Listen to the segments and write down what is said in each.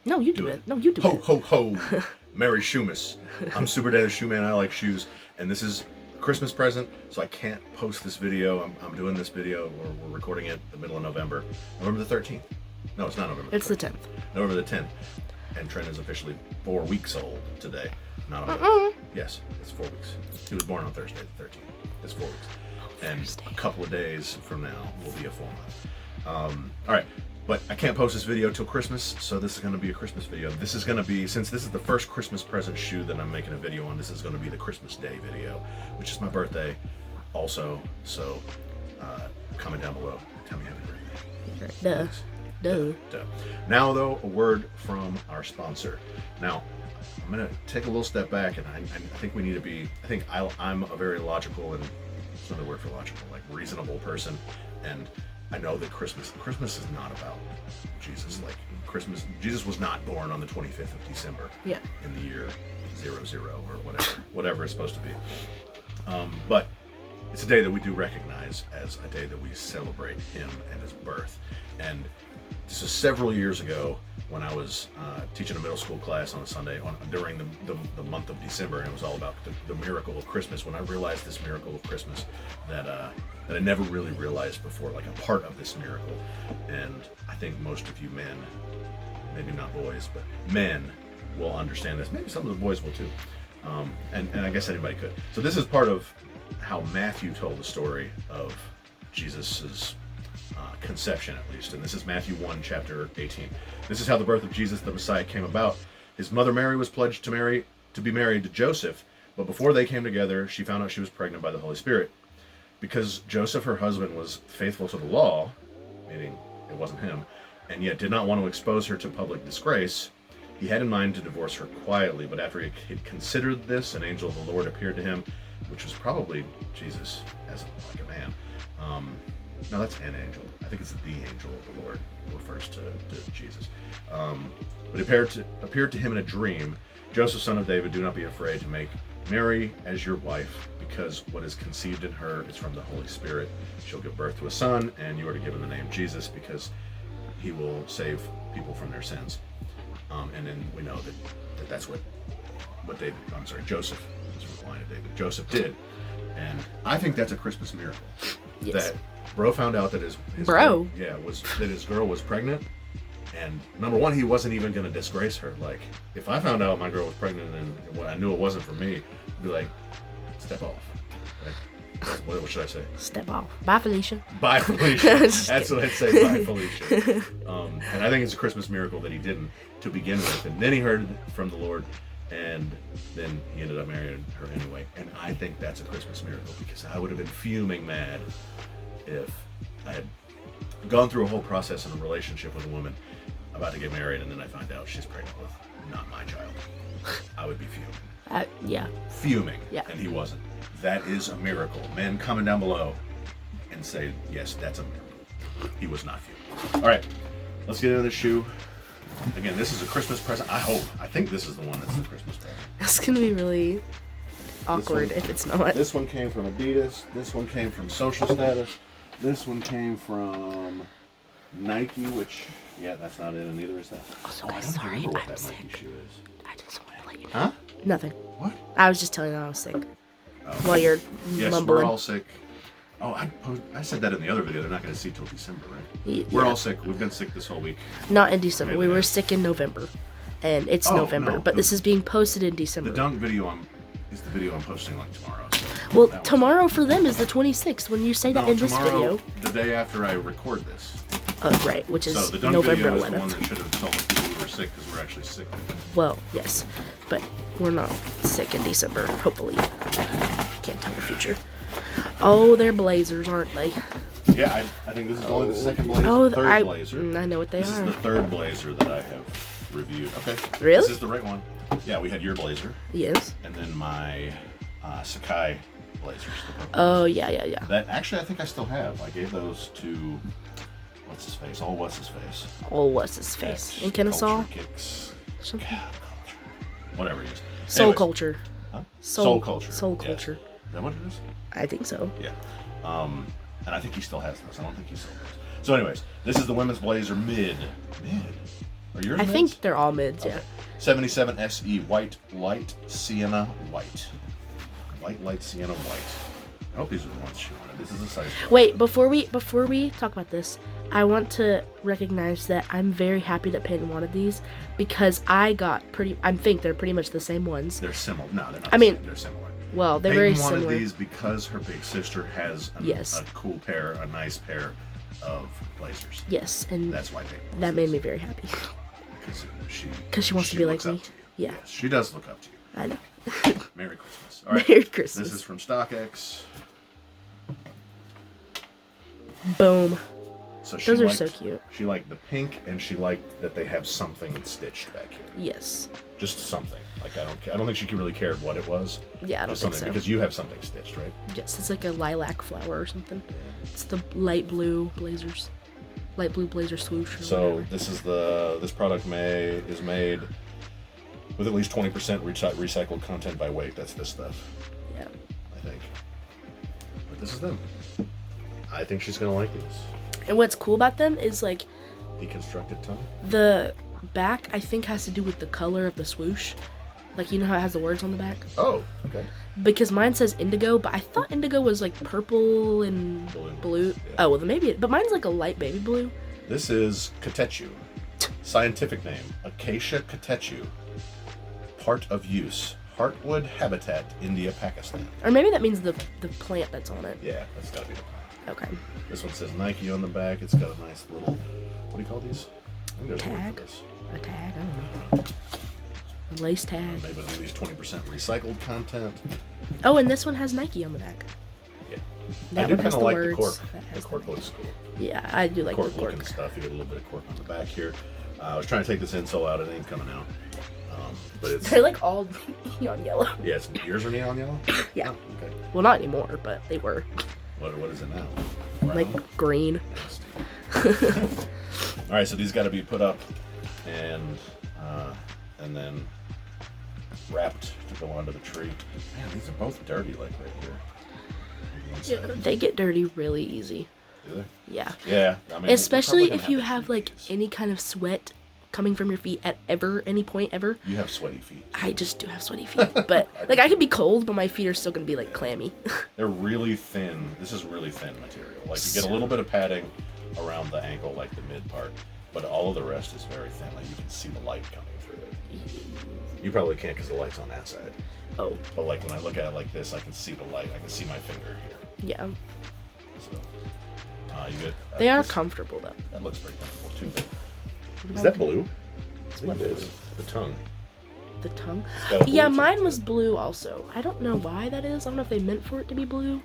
No, you do it. No, you do Ho, it. ho, ho. Merry Shoemas. I'm Super Dad the Shoe Man. I like shoes. And this is a Christmas present, so I can't post this video. I'm doing this video. We're recording it the middle of November. November the 13th. No, it's not November. It's the 10th. November the 10th. And Trent is officially 4 weeks old today. Not on Yes, it's 4 weeks. He was born on Thursday the 13th. It's 4 weeks. And a couple of days from now will be a full month. All right. But I can't post this video till Christmas, so this is going to be a Christmas video. This is going to be, since this is the first Christmas present shoe that I'm making a video on, this is going to be the Christmas Day video, which is my birthday also. So comment down below. Tell me happy birthday. Duh. Now, though, a word from our sponsor. Now, I'm going to take a little step back, and I think we need to be, I'm a very logical, and it's another word for logical, like reasonable person, and I know that Christmas is not about Jesus. Like Jesus was not born on the 25th of December. Yeah. In the year 00 or whatever it's supposed to be. But it's a day that we do recognize as a day that we celebrate him and his birth. And this is several years ago when I was teaching a middle school class on a Sunday during the month of December, and it was all about the miracle of Christmas. When I realized this miracle of Christmas that I never really realized before, like a part of this miracle. And I think most of you men, maybe not boys, but men will understand this. Maybe some of the boys will too. And I guess anybody could. So this is part of how Matthew told the story of Jesus's conception, at least. And this is Matthew 1, chapter 18. This is how the birth of Jesus, the Messiah, came about. His mother Mary was pledged to be married to Joseph, but before they came together, she found out she was pregnant by the Holy Spirit. Because Joseph, her husband, was faithful to the law, meaning it wasn't him, and yet did not want to expose her to public disgrace, he had in mind to divorce her quietly. But after he had considered this, an angel of the Lord appeared to him, which was probably Jesus as like a man. No, that's an angel. I think it's the angel of the Lord who refers to Jesus. But appeared to him in a dream. Joseph, son of David, do not be afraid to make Mary as your wife, because what is conceived in her is from the Holy Spirit. She'll give birth to a son, and you are to give him the name Jesus, because he will save people from their sins. And then we know that's what Joseph, is replying to David. Joseph did. And I think that's a Christmas miracle. Yes. That bro found out that his Bro? that his girl was pregnant. And number one, he wasn't even going to disgrace her. Like, if I found out my girl was pregnant and I knew it wasn't for me, I'd be like, step off. Right? What should I say? Step off. Bye, Felicia. Bye, Felicia. That's what I'd say. Bye, Felicia. And I think it's a Christmas miracle that he didn't to begin with. And then he heard from the Lord, and then he ended up marrying her anyway. And I think that's a Christmas miracle, because I would have been fuming mad if I had gone through a whole process in a relationship with a woman about to get married, and then I find out she's pregnant with not my child. I would be fuming. Yeah. Fuming. Yeah. And he wasn't. That is a miracle. Men, comment down below and say, yes, that's a miracle. He was not fuming. All right, let's get into the shoe. Again, this is a Christmas present. I think this is the one that's the Christmas present. It's going to be really awkward if it's not. This one came from Adidas. This one came from Social Status. This one came from Nike, which, yeah, that's not it, and neither is that. Also, I guys, don't sorry, remember what I'm that sick. Nike shoe is. I just want to let you know. Huh? Nothing. What? I was just telling you I was sick. Oh. While you're Yes, mumbling. we're all sick. Oh, I said that in the other video. They're not going to see till December, right? Yeah. We're all sick. We've been sick this whole week. Not in December. We Really? were sick in November. And it's Oh, November. no, but this is being posted in The December. dunk video is the video I'm posting like tomorrow. So Well, that one's- tomorrow for them is the 26th when you say that No, in this tomorrow, video. the day after I record this. Right, which is So the dunk November video is the one 11th. that should have told us people we were sick, because we're actually sick. Well, yes. But we're not sick in December, hopefully. Can't tell the future. Oh, they're blazers, aren't they? Yeah, I think this is only the second blazer. Oh, third blazer. I know what they This are. is the third blazer that I have reviewed. Okay. Really? This is the right one. Yeah, we had your blazer, Yes. and then my Sakai blazers. The purple Oh, yeah. That actually I think I still have. I gave those to what's his face? Oh, what's his face? In Kennesaw? Culture Kicks. Something. Yeah, culture. Whatever he is. Soul Anyways. Culture. Huh? Soul Culture. Soul Yes. Culture. Is that what it is? I think so. Yeah. And I think he still has those. I don't think he sold those. So anyways, this is the women's blazer mid. Are yours I mids? think they're all mids, yeah. 77 SE white, light sienna white. White, light sienna white. I hope these are the ones she wanted. This is a size 12. Wait, before we talk about this, I want to recognize that I'm very happy that Peyton wanted these because I think they're pretty much the same ones. They're similar. No, they're not. I mean, they're similar. Well, they're Peyton very wanted similar. these because her big sister has a cool pair, a nice pair of blazers. Yes, and That's why Peyton. that made me very happy. Because she wants to be like looks up me. to you. Yeah. Yes, she does look up to you. I know. Merry Christmas. All right. Merry Christmas. This is from StockX. Boom. So Those are so cute. She liked the pink, and she liked that they have something stitched back here. Yes. Just something. Like I don't think she really cared what it was. Yeah, I don't Just think something so. because you have something stitched, right? Yes, it's like a lilac flower or something. It's the light blue blazers. Light blue blazer swoosh. Or So whatever. this product is made with at least 20% recycled content by weight. That's this stuff, Yeah. I think. But this is them. I think she's gonna like these. And what's cool about them is like Deconstructed tongue. the back I think has to do with the color of the swoosh. Like you know how it has the words on the back? Oh, okay. Because mine says indigo, but I thought indigo was like purple and blue. Yeah. Oh, well then maybe but mine's like a light baby blue. This is Katechu. Scientific name: Acacia catechu. Part of use: heartwood habitat, India, Pakistan. Or maybe that means the plant that's on it. Yeah, that's gotta be the plan. Okay. This one says Nike on the back. It's got a nice little, what do you call these? I think there's a word Tag? for this. A tag, I don't know. A lace tag. Maybe at least 20% recycled content. Oh, and this one has Nike on the back. Yeah. That I do one has kind of the like words. the cork. That The has cork looks cool. Yeah, I do like the Cork cork. looking stuff. You get a little bit of cork on the back here. I was trying to take this insole out. It ain't coming out. But it's, They're like all neon yellow. yeah, yours are neon yellow? Yeah. Oh, okay. Well, not anymore, but they were. What is it now? Brown? Like green. Nasty. All right, so these got to be put up and then wrapped to go onto the tree. Man, these are both dirty, like right here. One side. They get dirty really easy. Do they? Yeah. Yeah. I mean, Especially we're probably if gonna you to have treat like these. any kind of sweat coming from your feet at any point ever. You have sweaty feet. I just do have sweaty feet, but like I can be cold, but my feet are still gonna be like clammy. They're really thin. This is really thin material. Like you get a little bit of padding around the ankle, like the mid part, but all of the rest is very thin. Like you can see the light coming through it. You probably can't because the light's on that side. Oh, But like when I look at it like this, I can see the light. I can see my finger here. yeah. So you get. They are this- comfortable though. That looks pretty comfortable too. Is that blue? I think it is. The tongue. The tongue? It's got a blue Yeah, tongue, mine too. was blue also. I don't know why that is. I don't know if they meant for it to be blue.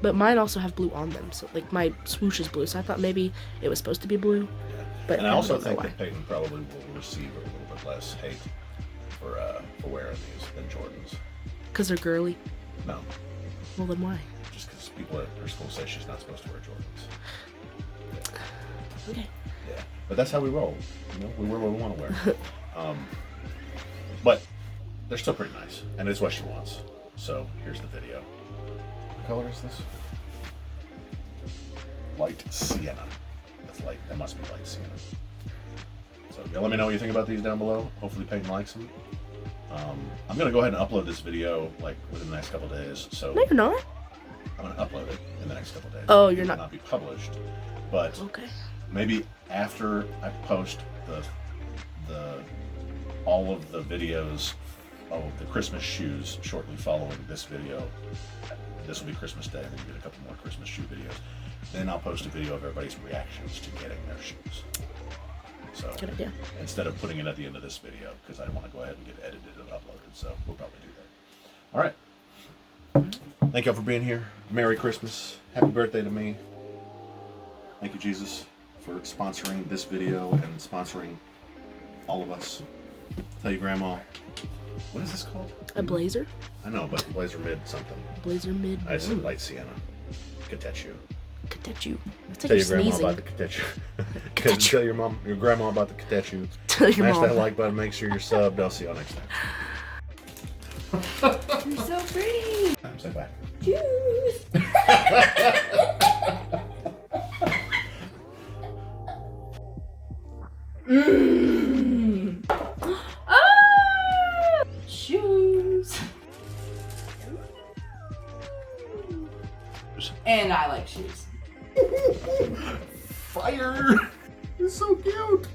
But mine also have blue on them. So like my swoosh is blue, so I thought maybe it was supposed to be blue. Yeah. But And I I also don't know think why. that Peyton probably will receive a little bit less hate for wearing these than Jordans. Because they're girly. No, Well then why? just because people at her school say she's not supposed to wear Jordans. Okay. Yeah, but that's how we roll. You know, we wear what we want to wear. But they're still pretty nice, and it's what she wants. So here's the video. What color is this? Light sienna. That's light. That must be light sienna. So yeah, let me know what you think about these down below. Hopefully Peyton likes them. I'm gonna go ahead and upload this video like within the next couple days. So No, you're not. I'm gonna upload it in the next couple days. Oh, you're It will not- not be published, but Okay. maybe after I post the all of the videos of the Christmas shoes shortly following this video. This will be Christmas Day, and then you get a couple more Christmas shoe videos. Then I'll post a video of everybody's reactions to getting their shoes. So Good idea. instead of putting it at the end of this video, because I want to go ahead and get it edited and uploaded, so we'll probably do that. All right. Thank y'all for being here. Merry Christmas. Happy birthday to me. Thank you, Jesus, for sponsoring this video and sponsoring all of us. Tell your grandma. What is this called? A blazer? I know, but blazer mid something. Blazer mid. I said light sienna. Katechu. Katechu. That's Tell like your you're grandma sneezing. about the Katechu. Katechu. Tell your grandma about the Katechu. Tell your Smash mom. that like button. Make sure you're subbed. I'll see y'all next time. You're so pretty. Say bye. Juice. Ah! Shoes. And I like shoes. Fire! It's so cute.